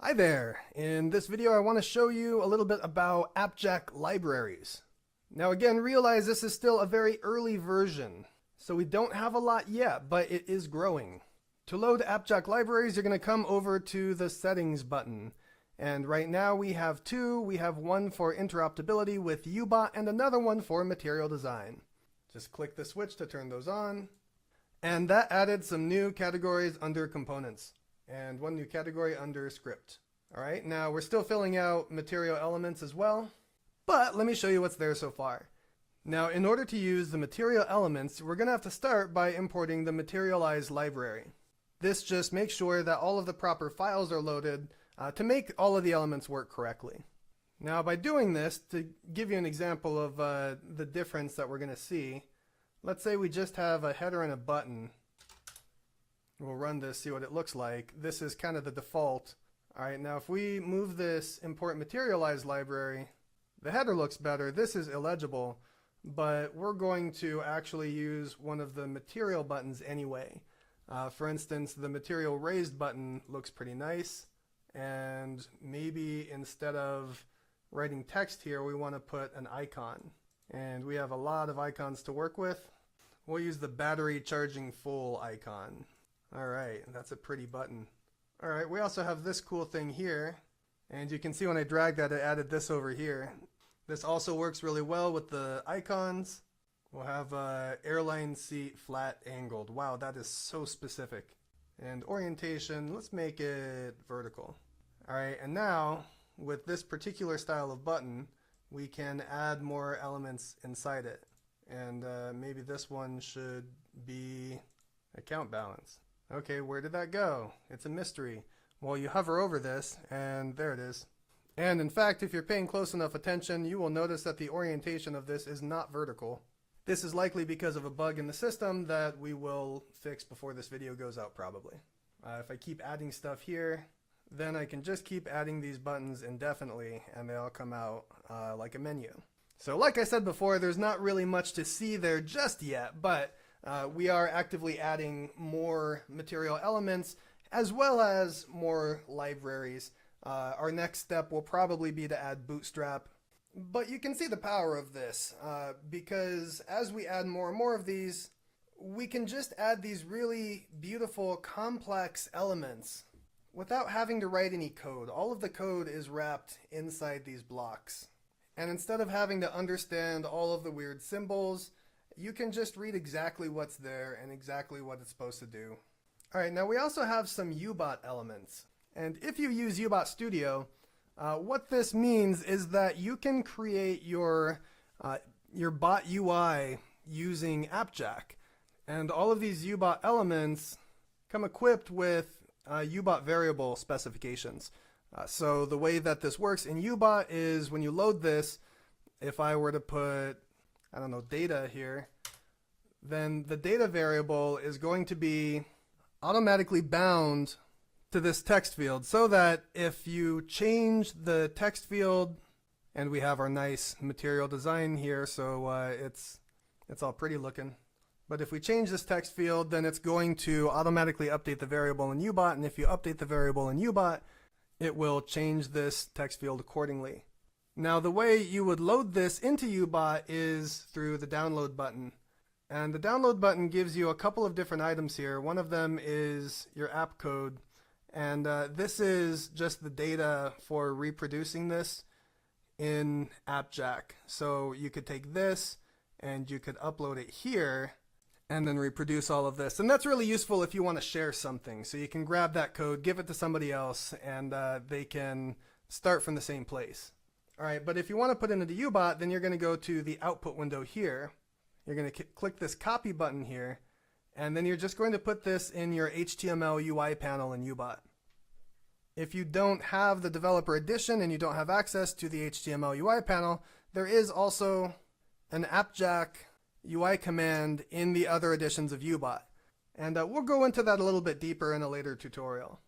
Hi there! In this video I want to show you a little bit about Appjaq Libraries. Now again, realize this is still a very early version, so we don't have a lot yet, but it is growing. To load Appjaq Libraries, you're going to come over to the Settings button. And right now we have two. We have one for interoperability with UBot and another one for material design. Just click the switch to turn those on. And that added some new categories under components and one new category under script. All right, now we're still filling out material elements as well, but let me show you what's there so far. Now, in order to use the material elements, we're going to have to start by importing the materialize library. This just makes sure that all of the proper files are loaded to make all of the elements work correctly. Now, by doing this, to give you an example of the difference that we're going to see, let's say we just have a header and a button. We'll run this, see what it looks like. This is kind of the default. All right, now if we move this import materialize library, the header looks better. This is illegible, but we're going to actually use one of the material buttons anyway. For instance, the material raised button looks pretty nice, and maybe instead of writing text here, we want to put an icon. And we have a lot of icons to work with. We'll use the battery charging full icon. All right, that's a pretty button. All right, we also have this cool thing here, and you can see when I dragged that, it added this over here. This also works really well with the icons. We'll have airline seat flat angled. Wow, that is so specific. And orientation, let's make it vertical. All right, and now with this particular style of button, we can add more elements inside it. And maybe this one should be account balance. Okay, where did that go? It's a mystery. Well, you hover over this, and there it is. And in fact, if you're paying close enough attention, you will notice that the orientation of this is not vertical. This is likely because of a bug in the system that we will fix before this video goes out probably. If I keep adding stuff here, then I can just keep adding these buttons indefinitely, and they all come out like a menu. So like I said before, there's not really much to see there just yet, but we are actively adding more material elements as well as more libraries. Our next step will probably be to add Bootstrap. But you can see the power of this because as we add more and more of these, we can just add these really beautiful, complex elements without having to write any code. All of the code is wrapped inside these blocks. And instead of having to understand all of the weird symbols, you can just read exactly what's there and exactly what it's supposed to do. All right, now we also have some UBot elements. And if you use UBot Studio, what this means is that you can create your bot UI using Appjaq. And all of these UBot elements come equipped with UBot variable specifications. So the way that this works in UBot is when you load this, if I were to put, I don't know, data here, then the data variable is going to be automatically bound to this text field so that if you change the text field, and we have our nice material design here, so it's all pretty looking. But if we change this text field, then it's going to automatically update the variable in UBot, and if you update the variable in UBot, it will change this text field accordingly. Now the way you would load this into UBot is through the download button. And the download button gives you a couple of different items here. One of them is your app code. And this is just the data for reproducing this in Appjaq. So you could take this and you could upload it here and then reproduce all of this. And that's really useful if you want to share something. So you can grab that code, give it to somebody else, and they can start from the same place. All right, but if you want to put it into UBot, then you're going to go to the output window here. You're going to click this copy button here, and then you're just going to put this in your HTML UI panel in UBot. If you don't have the developer edition and you don't have access to the HTML UI panel, there is also an Appjaq UI command in the other editions of UBot. And we'll go into that a little bit deeper in a later tutorial.